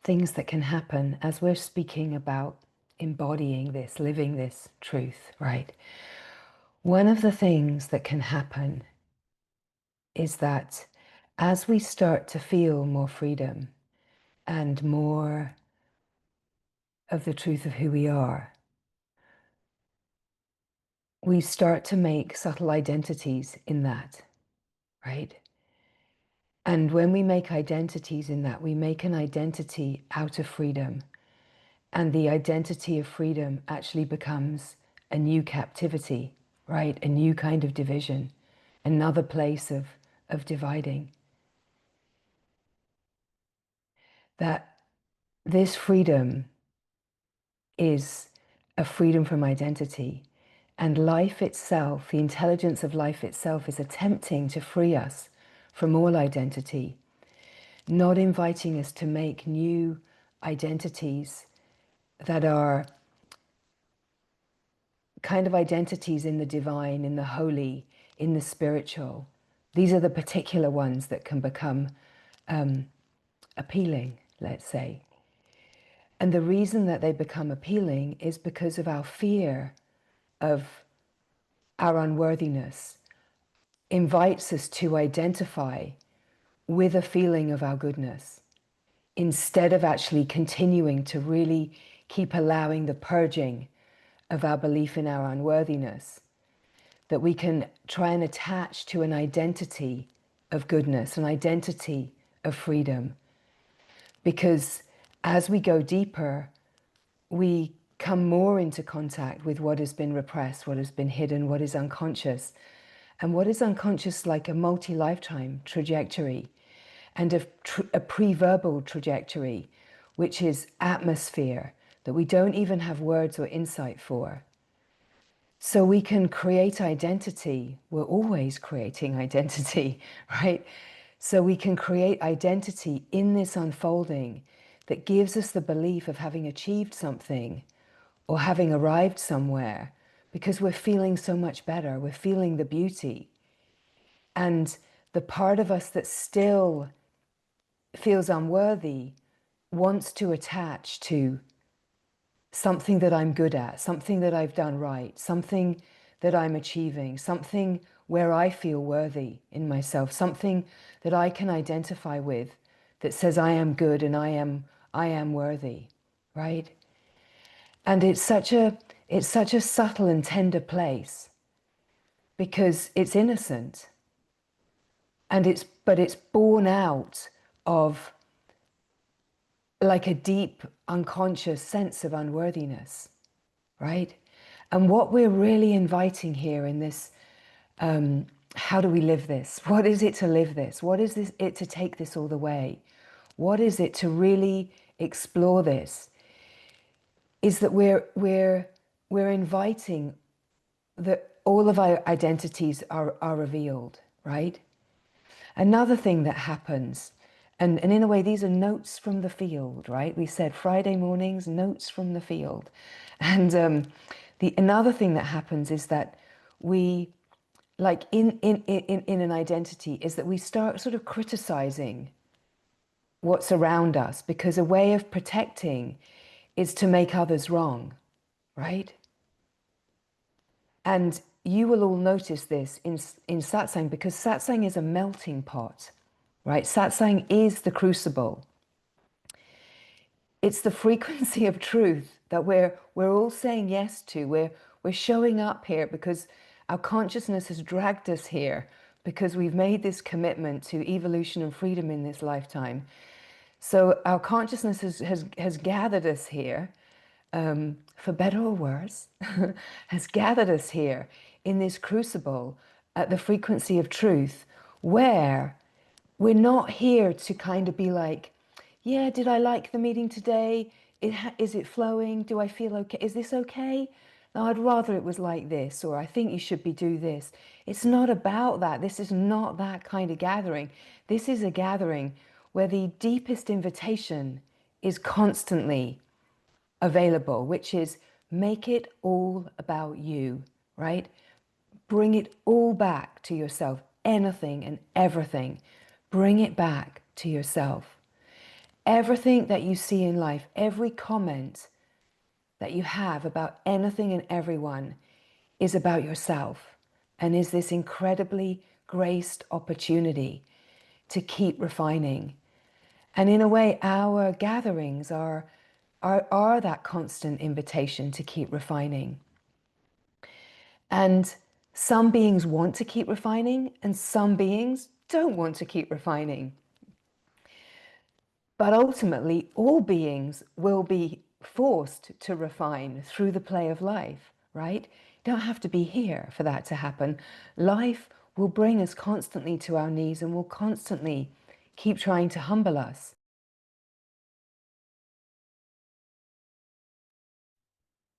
things that can happen as we're speaking about embodying this, living this truth, right? One of the things that can happen is that as we start to feel more freedom and more of the truth of who we are, we start to make subtle identities in that, right? And when we make identities in that, we make an identity out of freedom. And the identity of freedom actually becomes a new captivity, right? A new kind of division, another place of dividing. That this freedom is a freedom from identity. And life itself, the intelligence of life itself, is attempting to free us from all identity, not inviting us to make new identities that are kind of identities in the divine, in the holy, in the spiritual. These are the particular ones that can become appealing, let's say. And the reason that they become appealing is because of our fear of our unworthiness invites us to identify with a feeling of our goodness instead of actually continuing to really keep allowing the purging of our belief in our unworthiness, that we can try and attach to an identity of goodness, an identity of freedom. Because as we go deeper, we come more into contact with what has been repressed, what has been hidden, what is unconscious. And what is unconscious, like a multi-lifetime trajectory and a pre-verbal trajectory, which is atmosphere that we don't even have words or insight for. So we can create identity. We're always creating identity, right? So we can create identity in this unfolding that gives us the belief of having achieved something or having arrived somewhere because we're feeling so much better. We're feeling the beauty. And the part of us that still feels unworthy wants to attach to something that I'm good at, something that I've done right, something that I'm achieving, something where I feel worthy in myself, something that I can identify with that says I am good and I am worthy, right? And it's such a subtle and tender place because it's innocent and but it's born out of like a deep unconscious sense of unworthiness, right? And what we're really inviting here in this, how do we live this? What is it to live this? What is it to take this all the way? What is it to really explore this? Is that we're inviting that all of our identities are revealed, right? Another thing that happens, and in a way, these are notes from the field, right? We said Friday mornings, notes from the field. And another thing that happens is that we, like in an identity, is that we start sort of criticizing what's around us because a way of protecting is to make others wrong, right? And you will all notice this in Satsang because Satsang is a melting pot, right? Satsang is the crucible. It's the frequency of truth that we're all saying yes to. We're showing up here because our consciousness has dragged us here because we've made this commitment to evolution and freedom in this lifetime. So our consciousness has gathered us here, for better or worse, has gathered us here in this crucible at the frequency of truth, where we're not here to kind of be like, yeah, did I like the meeting today? Is it flowing? Do I feel okay? Is this okay? No, I'd rather it was like this, or I think you should do this. It's not about that. This is not that kind of gathering. This is a gathering where the deepest invitation is constantly available, which is make it all about you, right? Bring it all back to yourself, anything and everything. Bring it back to yourself. Everything that you see in life, every comment that you have about anything and everyone is about yourself, and is this incredibly graced opportunity to keep refining. And in a way, our gatherings are that constant invitation to keep refining. And some beings want to keep refining, and some beings don't want to keep refining. But ultimately, all beings will be forced to refine through the play of life, right? You don't have to be here for that to happen. Life will bring us constantly to our knees and will constantly keep trying to humble us.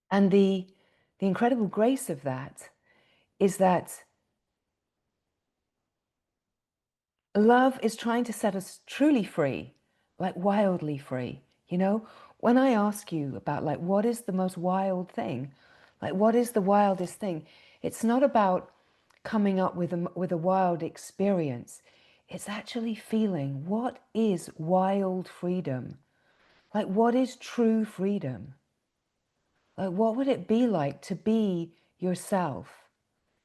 And the incredible grace of that is that love is trying to set us truly free, like wildly free. You know, when I ask you about like what is the most wild thing, like what is the wildest thing, it's not about coming up with a wild experience. It's actually feeling what is wild freedom? Like what is true freedom? Like what would it be like to be yourself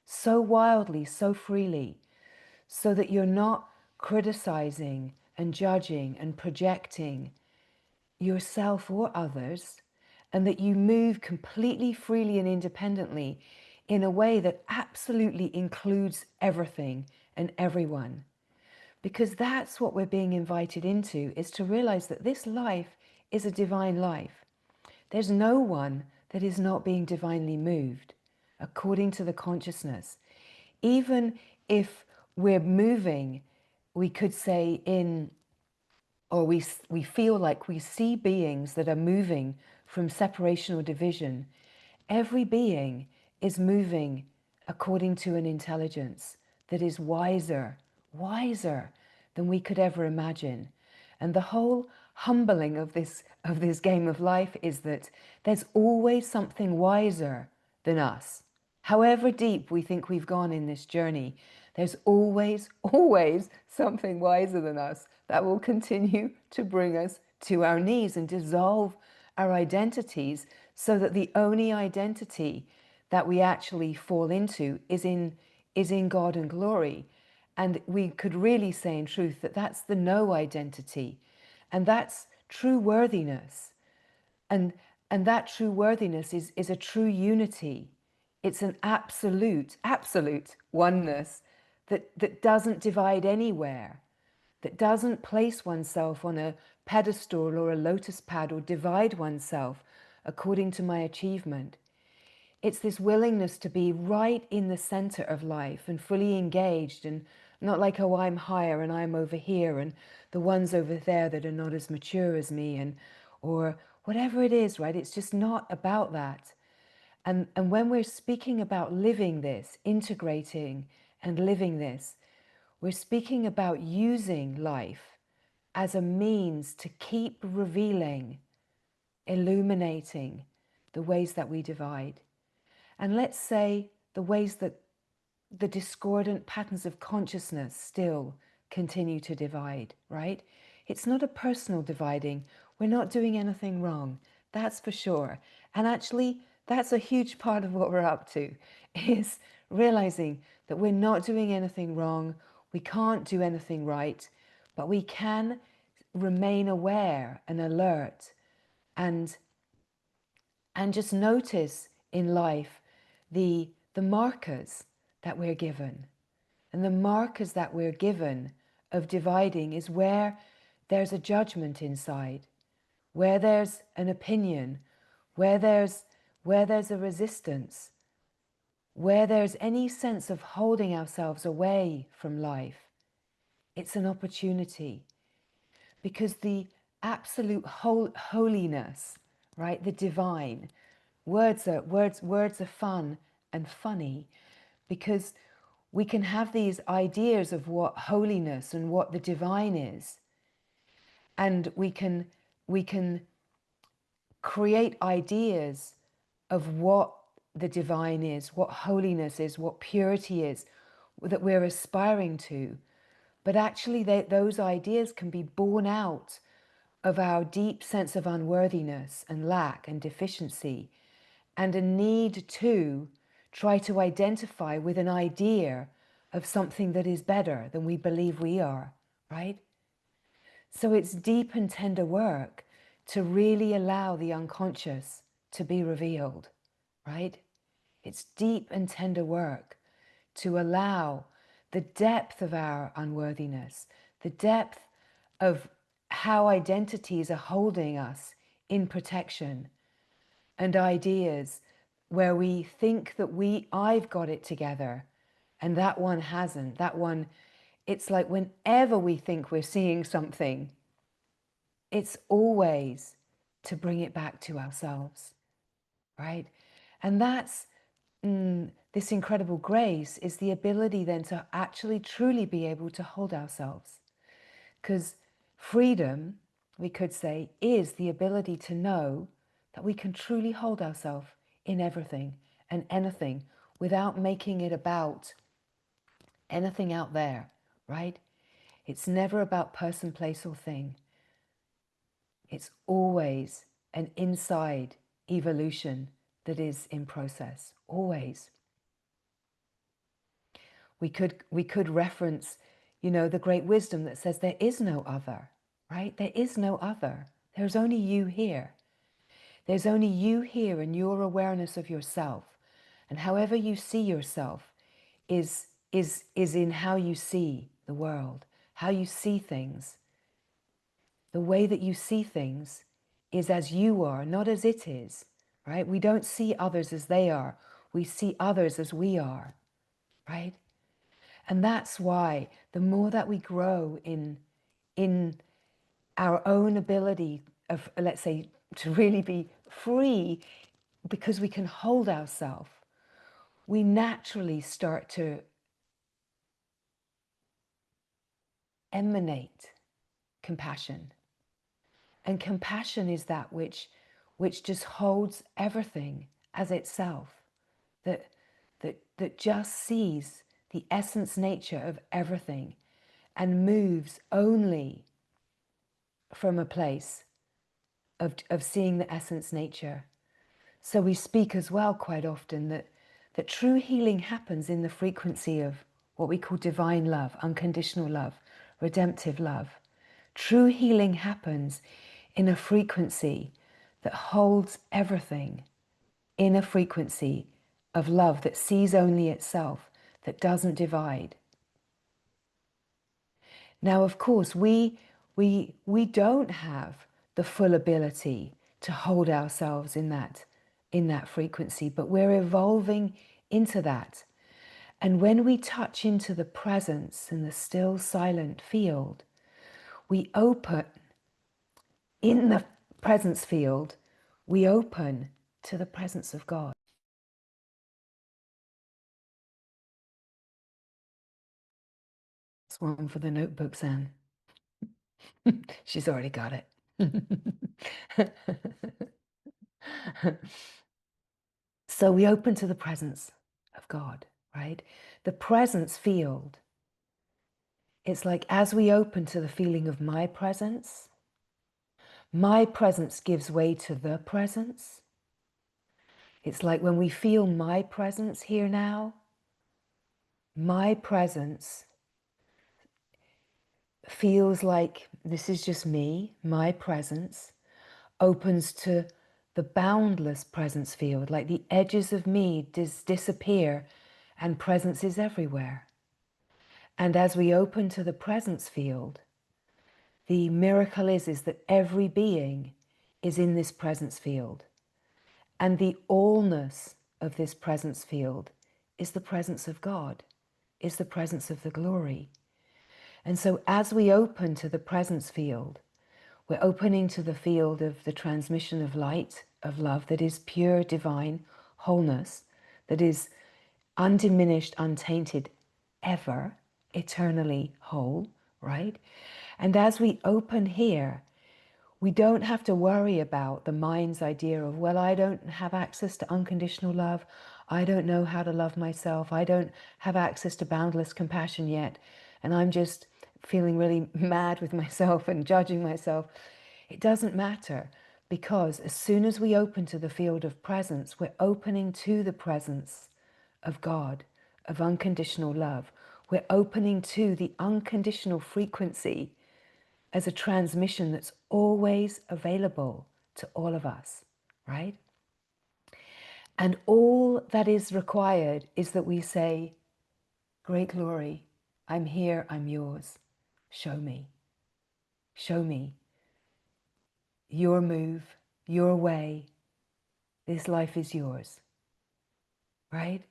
so wildly, so freely, so that you're not criticizing and judging and projecting yourself or others, and that you move completely freely and independently in a way that absolutely includes everything and everyone. Because that's what we're being invited into, is to realize that this life is a divine life. There's no one that is not being divinely moved according to the consciousness. Even if we're moving, we could say in, or we feel like we see beings that are moving from separation or division. Every being is moving according to an intelligence that is wiser than we could ever imagine. And the whole humbling of this game of life is that there's always something wiser than us. However deep we think we've gone in this journey, there's always something wiser than us that will continue to bring us to our knees and dissolve our identities, so that the only identity that we actually fall into is in God and glory. And we could really say in truth that that's the no identity, and that's true worthiness. And that true worthiness is a true unity. It's an absolute oneness that doesn't divide anywhere, that doesn't place oneself on a pedestal or a lotus pad or divide oneself according to my achievement. It's this willingness to be right in the center of life and fully engaged, and not like, oh, I'm higher and I'm over here and the ones over there that are not as mature as me, and or whatever it is, right? It's just not about that. And when we're speaking about living this, integrating and living this, we're speaking about using life as a means to keep revealing, illuminating the ways that we divide. And let's say the ways that the discordant patterns of consciousness still continue to divide, right? It's not a personal dividing. We're not doing anything wrong, that's for sure. And actually, that's a huge part of what we're up to, is realizing that we're not doing anything wrong, we can't do anything right, but we can remain aware and alert, and just notice in life the markers that we're given. And the markers that we're given of dividing is where there's a judgment inside, where there's an opinion, where there's a resistance, where there's any sense of holding ourselves away from life. It's an opportunity, because the absolute holiness, right, the divine, words are fun and funny, because we can have these ideas of what holiness and what the divine is, and we can create ideas of what the divine is, what holiness is, what purity is, that we're aspiring to. But actually those ideas can be born out of our deep sense of unworthiness and lack and deficiency, and a need to try to identify with an idea of something that is better than we believe we are, right? So it's deep and tender work to really allow the unconscious to be revealed, right? It's deep and tender work to allow the depth of our unworthiness, the depth of how identities are holding us in protection, and ideas where we think that I've got it together and that one hasn't. That one, it's like whenever we think we're seeing something, it's always to bring it back to ourselves, right? And that's this incredible grace is the ability then to actually truly be able to hold ourselves. Because freedom, we could say, is the ability to know that we can truly hold ourselves in everything and anything without making it about anything out there, right? It's never about person, place, or thing. It's always an inside evolution that is in process, always. We could reference, the great wisdom that says there is no other, right? There is no other. There's only you here. There's only you here and your awareness of yourself. And however you see yourself is in how you see the world, how you see things. The way that you see things is as you are, not as it is, right? We don't see others as they are. We see others as we are, right? And that's why the more that we grow in our own ability of, let's say, to really be free because we can hold ourselves, we naturally start to emanate compassion. And compassion is that which just holds everything as itself, that just sees the essence nature of everything and moves only from a place of seeing the essence nature. So we speak as well quite often that true healing happens in the frequency of what we call divine love, unconditional love, redemptive love. True healing happens in a frequency that holds everything, in a frequency of love that sees only itself, that doesn't divide. Now, of course, we don't have the full ability to hold ourselves in that frequency, but we're evolving into that. And when we touch into the presence and the still silent field, we open in the presence field, we open to the presence of God. That's one for the notebooks, Anne. She's already got it. So we open to the presence of God, right? The presence field. It's like as we open to the feeling of my presence gives way to the presence. It's like when we feel my presence here now, my presence feels like this is just me, my presence opens to the boundless presence field, like the edges of me disappear and presence is everywhere. And as we open to the presence field, the miracle is that every being is in this presence field. And the allness of this presence field is the presence of God, is the presence of the glory. And so as we open to the presence field, we're opening to the field of the transmission of light, of love, that is pure, divine wholeness, that is undiminished, untainted, ever, eternally whole, right? And as we open here, we don't have to worry about the mind's idea of, well, I don't have access to unconditional love. I don't know how to love myself. I don't have access to boundless compassion yet. And I'm just feeling really mad with myself and judging myself. It doesn't matter, because as soon as we open to the field of presence, we're opening to the presence of God, of unconditional love. We're opening to the unconditional frequency as a transmission that's always available to all of us, right? And all that is required is that we say, great glory, I'm here, I'm yours. Show me. Show me your move, your way. This life is yours, right?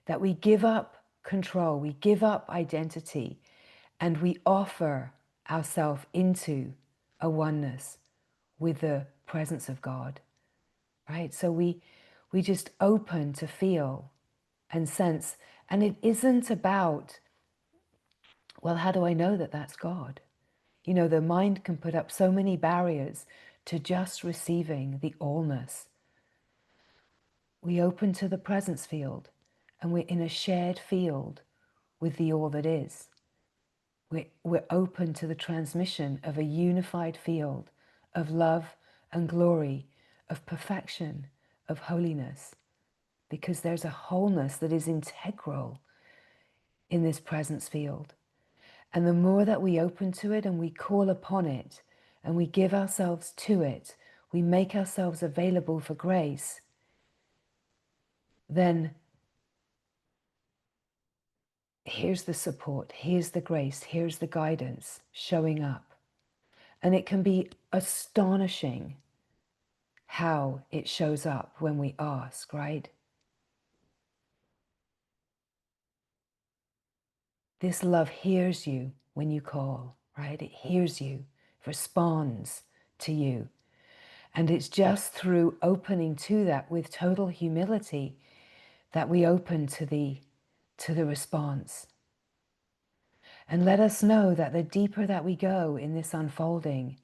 That we give up control, we give up identity, and we offer ourselves into a oneness with the presence of God, right? So we just open to feel and sense. And it isn't about, well, how do I know that that's God? You know, the mind can put up so many barriers to just receiving the allness. We open to the presence field, and we're in a shared field with the all that is. We're open to the transmission of a unified field of love and glory, of perfection, of holiness, because there's a wholeness that is integral in this presence field. And the more that we open to it and we call upon it and we give ourselves to it, we make ourselves available for grace, then here's the support, here's the grace, here's the guidance showing up. And it can be astonishing how it shows up when we ask, right? This love hears you when you call, right? It hears you, responds to you. And it's just through opening to that with total humility that we open to the response. And let us know that the deeper that we go in this unfolding,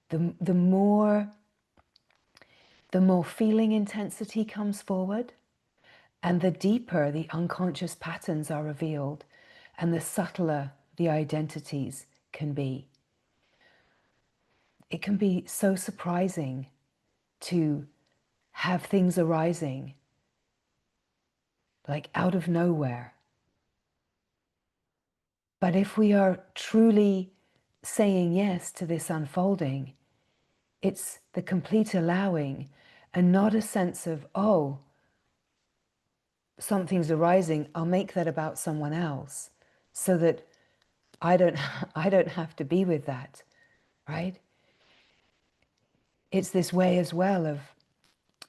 the more feeling intensity comes forward, and the deeper the unconscious patterns are revealed, and the subtler the identities can be. It can be so surprising to have things arising like out of nowhere. But if we are truly saying yes to this unfolding, it's the complete allowing, and not a sense of, oh, something's arising, I'll make that about someone else so that I don't have to be with that, right? It's this way as well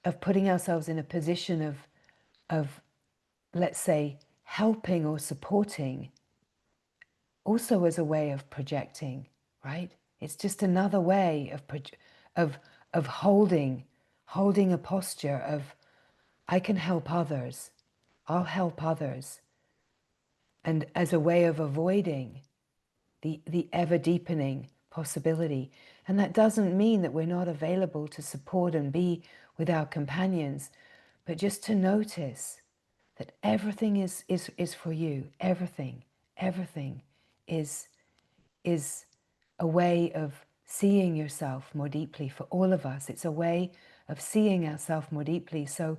of putting ourselves in a position of let's say helping or supporting, also as a way of projecting, right? It's just another way of holding a posture of, I can help others, I'll help others, and as a way of avoiding the ever-deepening possibility. And that doesn't mean that we're not available to support and be with our companions, but just to notice that everything is for you. Everything is a way of seeing yourself more deeply for all of us. It's a way of seeing ourselves more deeply. So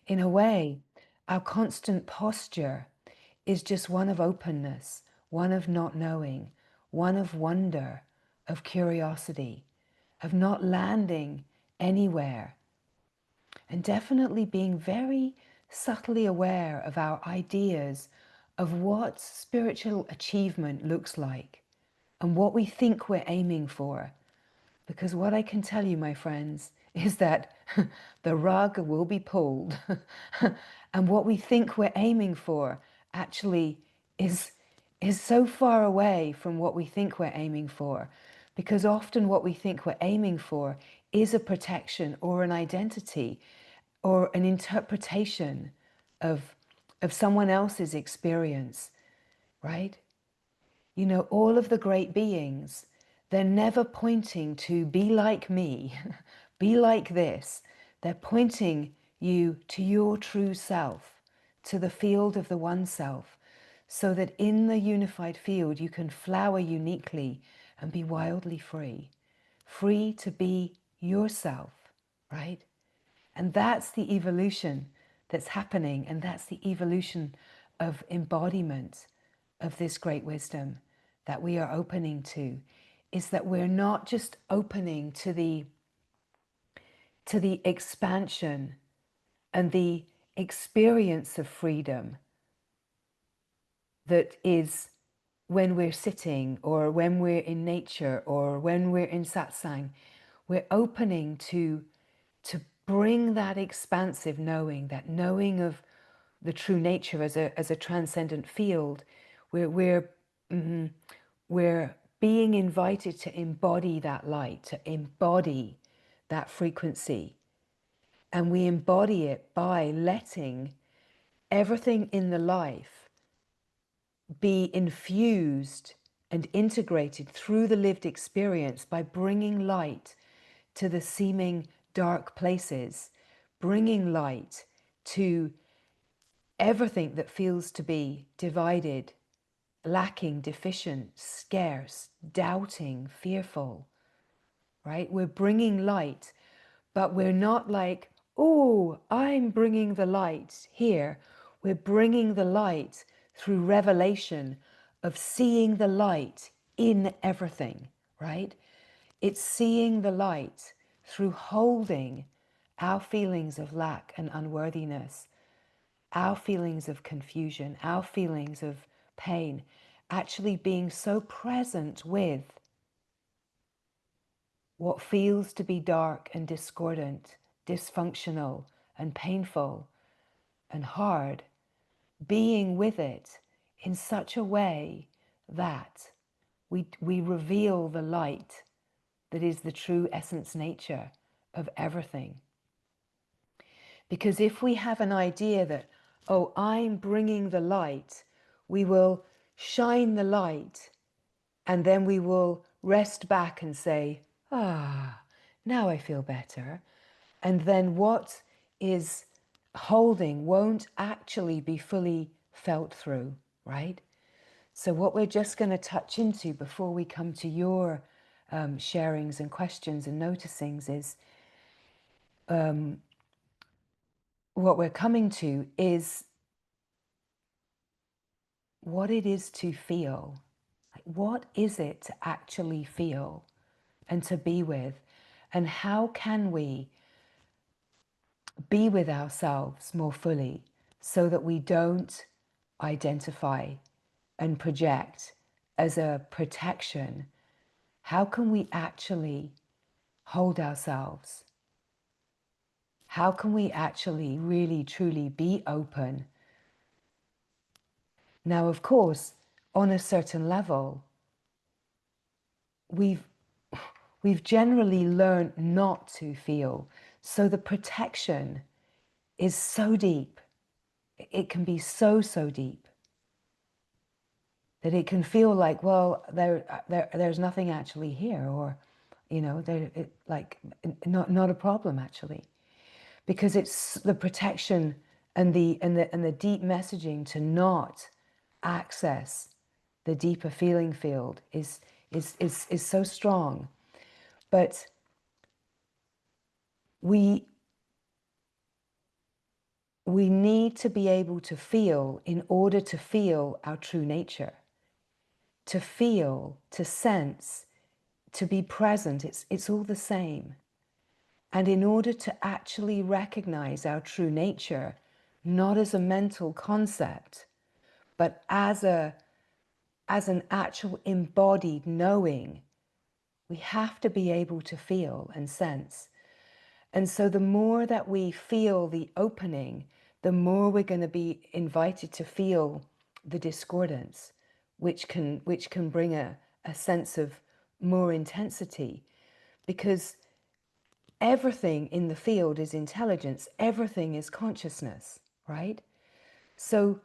in a way, our constant posture is just one of openness, one of not knowing, one of wonder, of curiosity, of not landing anywhere, and definitely being very subtly aware of our ideas of what spiritual achievement looks like and what we think we're aiming for. Because what I can tell you, my friends, is that the rug will be pulled. And what we think we're aiming for actually is so far away from what we think we're aiming for. Because often what we think we're aiming for is a protection or an identity or an interpretation of someone else's experience, right? You know, all of the great beings, they're never pointing to be like me, be like this. They're pointing you to your true self, to the field of the one self, so that in the unified field you can flower uniquely and be wildly free. free to be yourself, right? And that's the evolution that's happening, and that's the evolution of embodiment of this great wisdom that we are opening to, is that we're not just opening to the expansion and the experience of freedom that is when we're sitting or when we're in nature or when we're in satsang. We're opening to bring that expansive knowing, that knowing of the true nature as a transcendent field. We're being invited to embody that light, to embody that frequency. And we embody it by letting everything in the life be infused and integrated through the lived experience by bringing light to the seeming dark places, bringing light to everything that feels to be divided, lacking, deficient, scarce, doubting, fearful, right? We're bringing light, but we're not like, oh, I'm bringing the light here. We're bringing the light through revelation of seeing the light in everything, right? It's seeing the light through holding our feelings of lack and unworthiness, our feelings of confusion, our feelings of pain, actually being so present with what feels to be dark and discordant, dysfunctional and painful and hard, being with it in such a way that we reveal the light that is the true essence nature of everything. Because if we have an idea that, oh, I'm bringing the light, we will shine the light and then we will rest back and say, ah, now I feel better. And then what is holding won't actually be fully felt through, right? So what we're just going to touch into before we come to your sharings and questions and noticings is what we're coming to is what it is to feel. Like, what is it to actually feel and to be with? And how can we be with ourselves more fully so that we don't identify and project as a protection? How can we actually hold ourselves? How can we actually really truly be open? Now, of course, on a certain level, we've generally learned not to feel. So the protection is so deep. It can be so deep that it can feel like, well, there's nothing actually here, or, you know, not a problem actually, because it's the protection and the deep messaging to not access the deeper feeling field is so strong. But we need to be able to feel in order to feel our true nature. To feel, to sense, to be present, it's all the same. And in order to actually recognize our true nature, not as a mental concept, but as an actual embodied knowing, we have to be able to feel and sense. And so the more that we feel the opening, the more we're going to be invited to feel the discordance, which can bring a sense of more intensity, because everything in the field is intelligence, everything is consciousness, right? So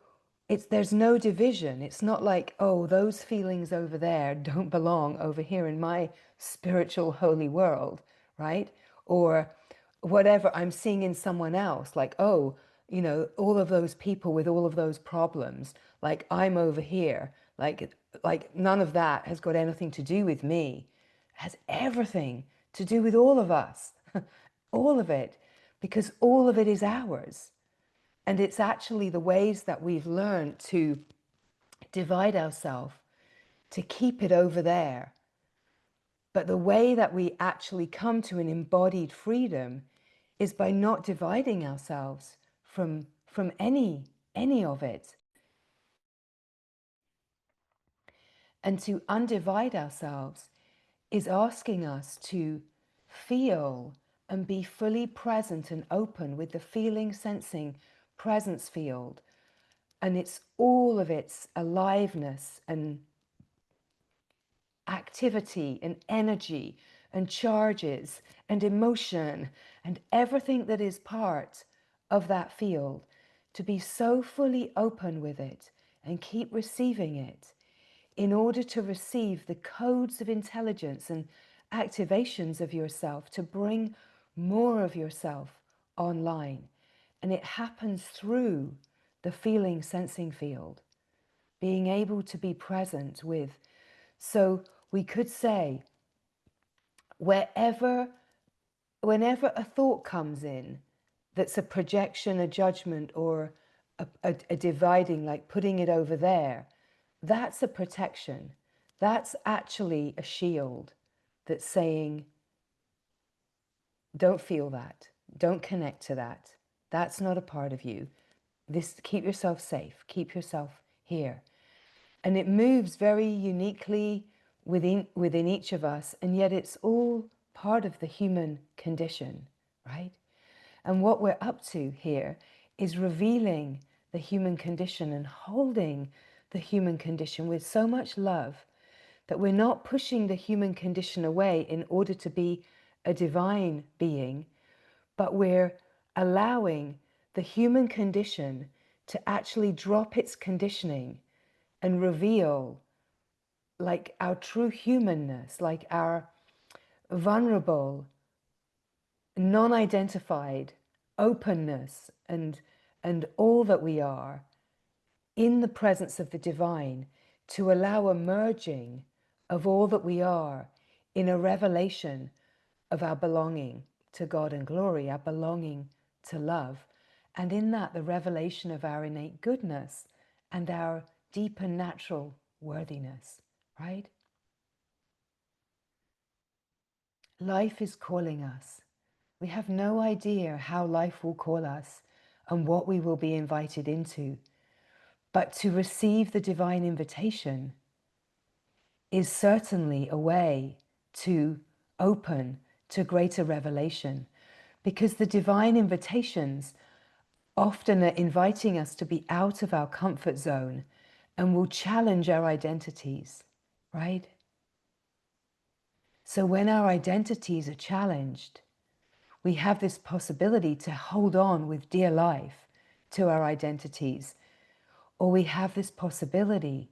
there's no division. It's not like, oh, those feelings over there don't belong over here in my spiritual holy world, right? Or whatever I'm seeing in someone else, like, oh, you know, all of those people with all of those problems, like I'm over here, like none of that has got anything to do with me. It has everything to do with all of us, all of it, because all of it is ours. And it's actually the ways that we've learned to divide ourselves to keep it over there. But the way that we actually come to an embodied freedom is by not dividing ourselves from any of it. And to undivide ourselves is asking us to feel and be fully present and open with the feeling, sensing, presence field. And it's all of its aliveness and activity and energy and charges and emotion and everything that is part of that field, to be so fully open with it and keep receiving it in order to receive the codes of intelligence and activations of yourself to bring more of yourself online. And it happens through the feeling sensing field, being able to be present with. So we could say, whenever a thought comes in that's a projection, a judgment, or a dividing, like putting it over there, that's a protection. That's actually a shield that's saying, don't feel that, don't connect to that. That's not a part of you. Keep yourself safe, keep yourself here. And it moves very uniquely within each of us, and yet it's all part of the human condition, right? And what we're up to here is revealing the human condition and holding the human condition with so much love that we're not pushing the human condition away in order to be a divine being, but we're allowing the human condition to actually drop its conditioning and reveal like our true humanness, like our vulnerable, non-identified openness and all that we are in the presence of the divine, to allow a merging of all that we are in a revelation of our belonging to God and glory, our belonging to love, and in that the revelation of our innate goodness and our deep and natural worthiness, right? Life is calling us. We have no idea how life will call us and what we will be invited into. But to receive the divine invitation is certainly a way to open to greater revelation, because the divine invitations often are inviting us to be out of our comfort zone and will challenge our identities, right? So when our identities are challenged, we have this possibility to hold on with dear life to our identities, or we have this possibility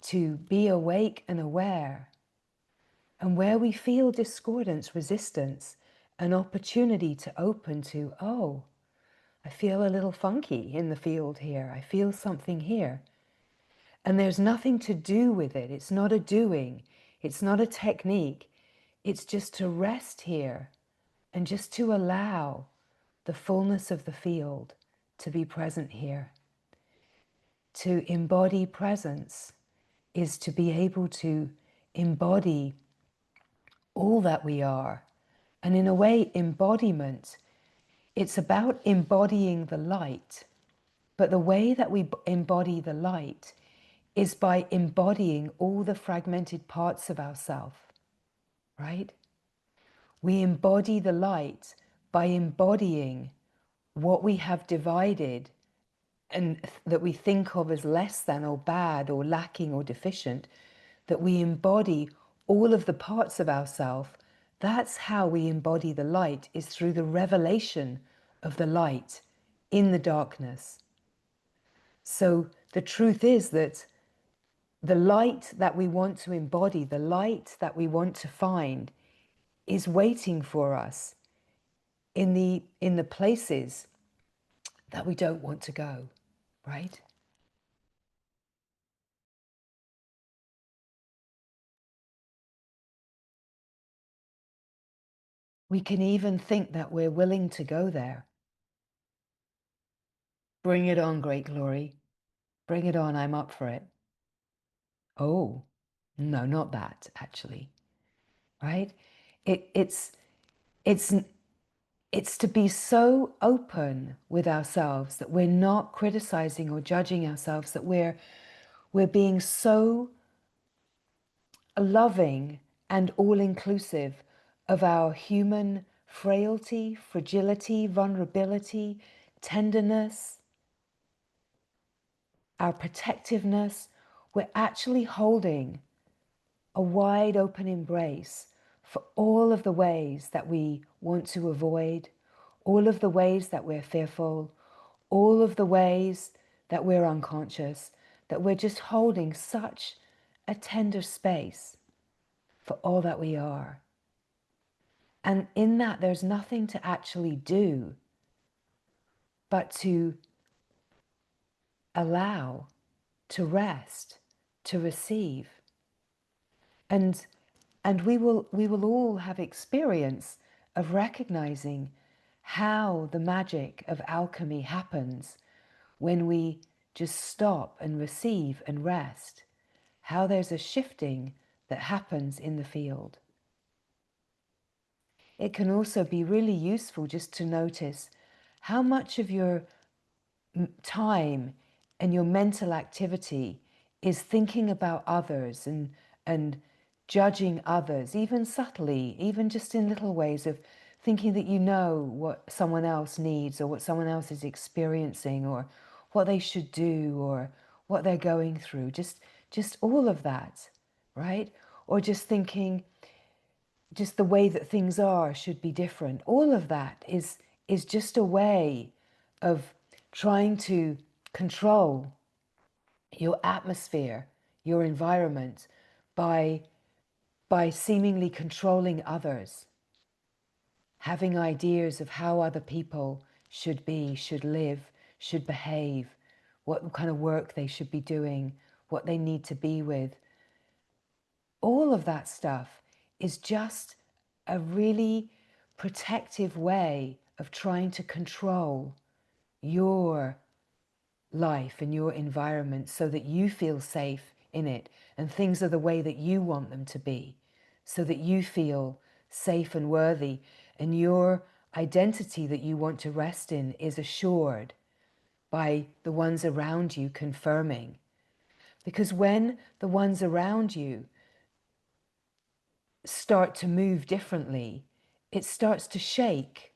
to be awake and aware. And where we feel discordance, resistance, an opportunity to open to, oh, I feel a little funky in the field here. I feel something here. And there's nothing to do with it. It's not a doing. It's not a technique. It's just to rest here and just to allow the fullness of the field to be present here. To embody presence is to be able to embody all that we are. And in a way, embodiment, it's about embodying the light. But the way that we embody the light is by embodying all the fragmented parts of ourself, right? We embody the light by embodying what we have divided and that we think of as less than or bad or lacking or deficient, that we embody all of the parts of ourselves. That's how we embody the light, is through the revelation of the light in the darkness. So the truth is that the light that we want to embody, the light that we want to find, is waiting for us in the places that we don't want to go, right? We can even think that we're willing to go there. Bring it on, great glory. Bring it on, I'm up for it. Oh, no, not that, actually. Right? It's to be so open with ourselves that we're not criticizing or judging ourselves, that we're being so loving and all-inclusive of our human frailty, fragility, vulnerability, tenderness, our protectiveness. We're actually holding a wide open embrace for all of the ways that we want to avoid, all of the ways that we're fearful, all of the ways that we're unconscious, that we're just holding such a tender space for all that we are. And in that, there's nothing to actually do but to allow, to rest, to receive. And we will all have experience of recognizing how the magic of alchemy happens when we just stop and receive and rest, how there's a shifting that happens in the field. It can also be really useful just to notice how much of your time and your mental activity is thinking about others and judging others, even subtly, even just in little ways of thinking that you know what someone else needs or what someone else is experiencing or what they should do or what they're going through. Just all of that, right? Or just thinking just the way that things are should be different. All of that is just a way of trying to control your atmosphere, your environment, by seemingly controlling others, having ideas of how other people should be, should live, should behave, what kind of work they should be doing, what they need to be with. All of that stuff is just a really protective way of trying to control your life and your environment so that you feel safe in it and things are the way that you want them to be, so that you feel safe and worthy and your identity that you want to rest in is assured by the ones around you confirming. Because when the ones around you start to move differently, it starts to shake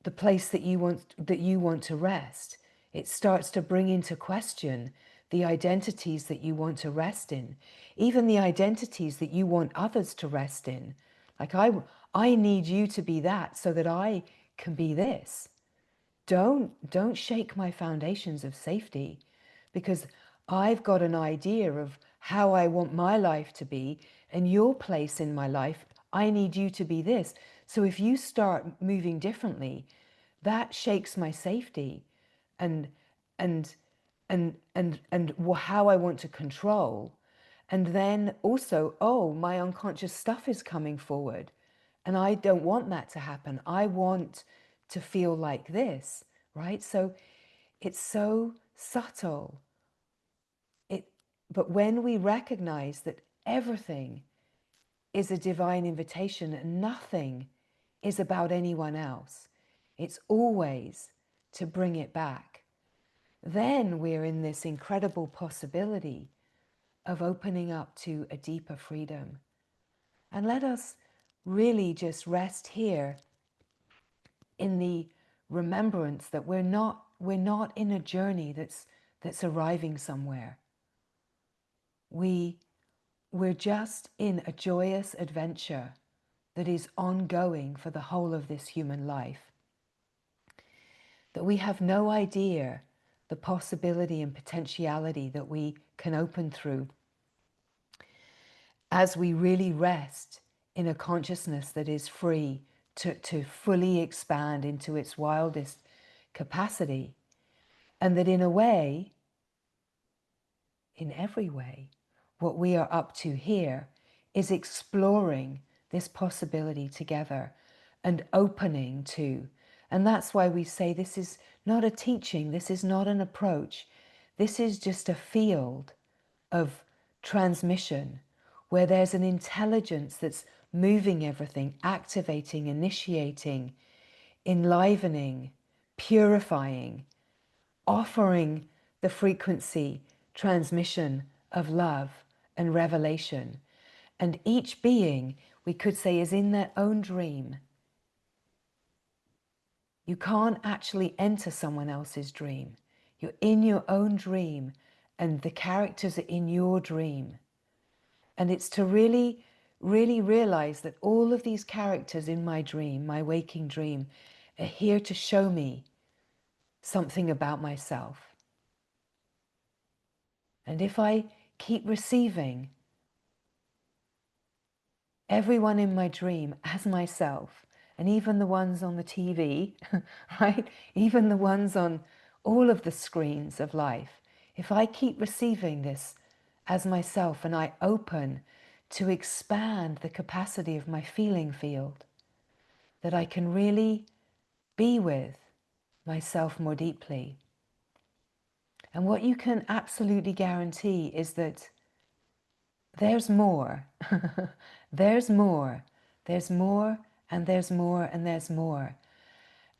the place that you want to rest. It starts to bring into question the identities that you want to rest in, even the identities that you want others to rest in. Like I need you to be that so that I can be this. Don't shake my foundations of safety, because I've got an idea of how I want my life to be, and your place in my life, I need you to be this. So if you start moving differently, that shakes my safety and and how I want to control. And then also, oh, my unconscious stuff is coming forward. And I don't want that to happen. I want to feel like this, right? So it's so subtle. But when we recognize that everything is a divine invitation and nothing is about anyone else, it's always to bring it back, then we're in this incredible possibility of opening up to a deeper freedom. And let us really just rest here in the remembrance that we're not in a journey that's arriving somewhere. We're just in a joyous adventure that is ongoing for the whole of this human life. That we have no idea the possibility and potentiality that we can open through as we really rest in a consciousness that is free to fully expand into its wildest capacity. And that in a way, in every way, what we are up to here is exploring this possibility together and opening to. And that's why we say this is not a teaching, this is not an approach. This is just a field of transmission where there's an intelligence that's moving everything, activating, initiating, enlivening, purifying, offering the frequency transmission of love and revelation. And each being, we could say, is in their own dream. You can't actually enter someone else's dream. You're in your own dream, and the characters are in your dream. And it's to really, really realize that all of these characters in my dream, my waking dream, are here to show me something about myself. And if I keep receiving everyone in my dream as myself, and even the ones on the TV, right? Even the ones on all of the screens of life, if I keep receiving this as myself and I open to expand the capacity of my feeling field, that I can really be with myself more deeply. And what you can absolutely guarantee is that there's more. There's more. There's more, and there's more, and there's more.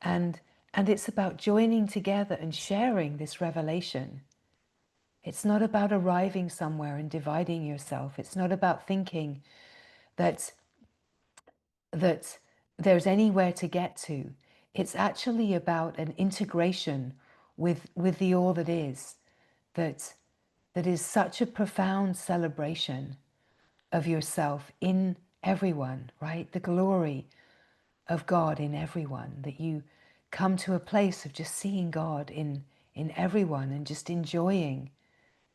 And it's about joining together and sharing this revelation. It's not about arriving somewhere and dividing yourself. It's not about thinking that there's anywhere to get to. It's actually about an integration with the all that is, that is such a profound celebration of yourself in everyone, right? The glory of God in everyone, that you come to a place of just seeing God in everyone and just enjoying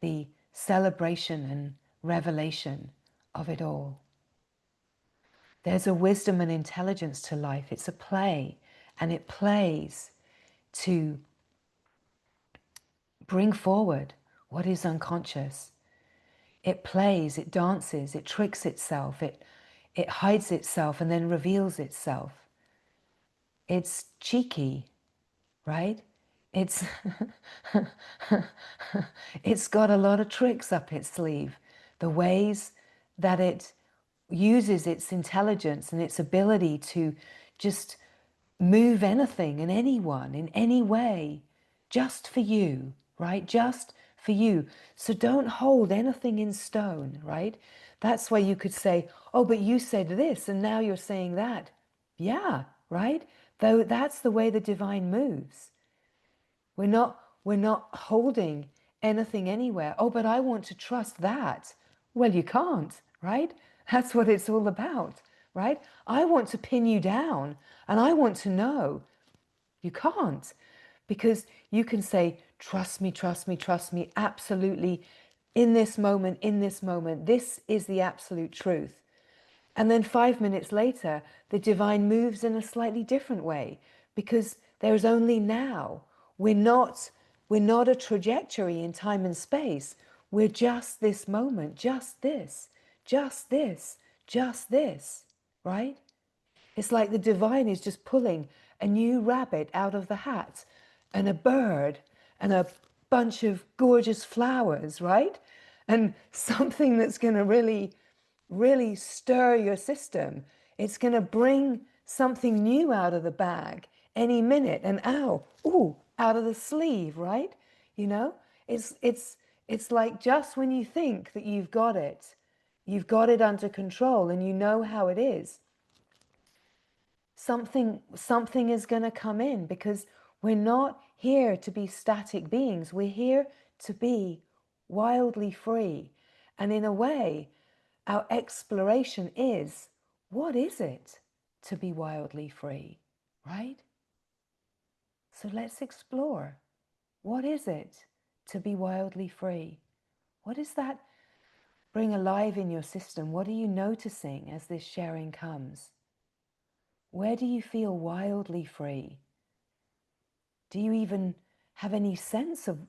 the celebration and revelation of it all. There's a wisdom and intelligence to life. It's a play, and it plays to bring forward what is unconscious. It plays, it dances, it tricks itself, it hides itself and then reveals itself. It's cheeky, right? It's it's got a lot of tricks up its sleeve. The ways that it uses its intelligence and its ability to just move anything and anyone in any way just for you, right? Just for you. So don't hold anything in stone, right? That's why you could say, oh, but you said this and now you're saying that. Yeah, right? Though that's the way the divine moves. We're not holding anything anywhere. Oh, but I want to trust that. Well, you can't, right? That's what it's all about, right? I want to pin you down and I want to know. You can't, because you can say, trust me, trust me, trust me, absolutely, in this moment, this is the absolute truth. And then 5 minutes later, the divine moves in a slightly different way, because there's only now. We're not a trajectory in time and space. We're just this moment, just this, just this, just this, right? It's like the divine is just pulling a new rabbit out of the hat and a bird and a bunch of gorgeous flowers, right? And something that's going to really, really stir your system. It's going to bring something new out of the bag any minute, and ooh, out of the sleeve, right? You know, it's like just when you think that you've got it under control and you know how it is, something is going to come in, because we're not here to be static beings. We're here to be wildly free. And in a way, our exploration is, what is it to be wildly free, right? So let's explore. What is it to be wildly free? What does that bring alive in your system? What are you noticing as this sharing comes? Where do you feel wildly free? Do you even have any sense of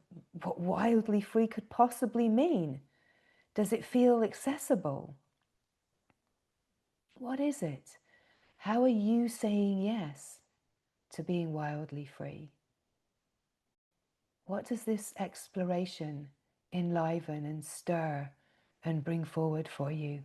what wildly free could possibly mean? Does it feel accessible? What is it? How are you saying yes to being wildly free? What does this exploration enliven and stir and bring forward for you?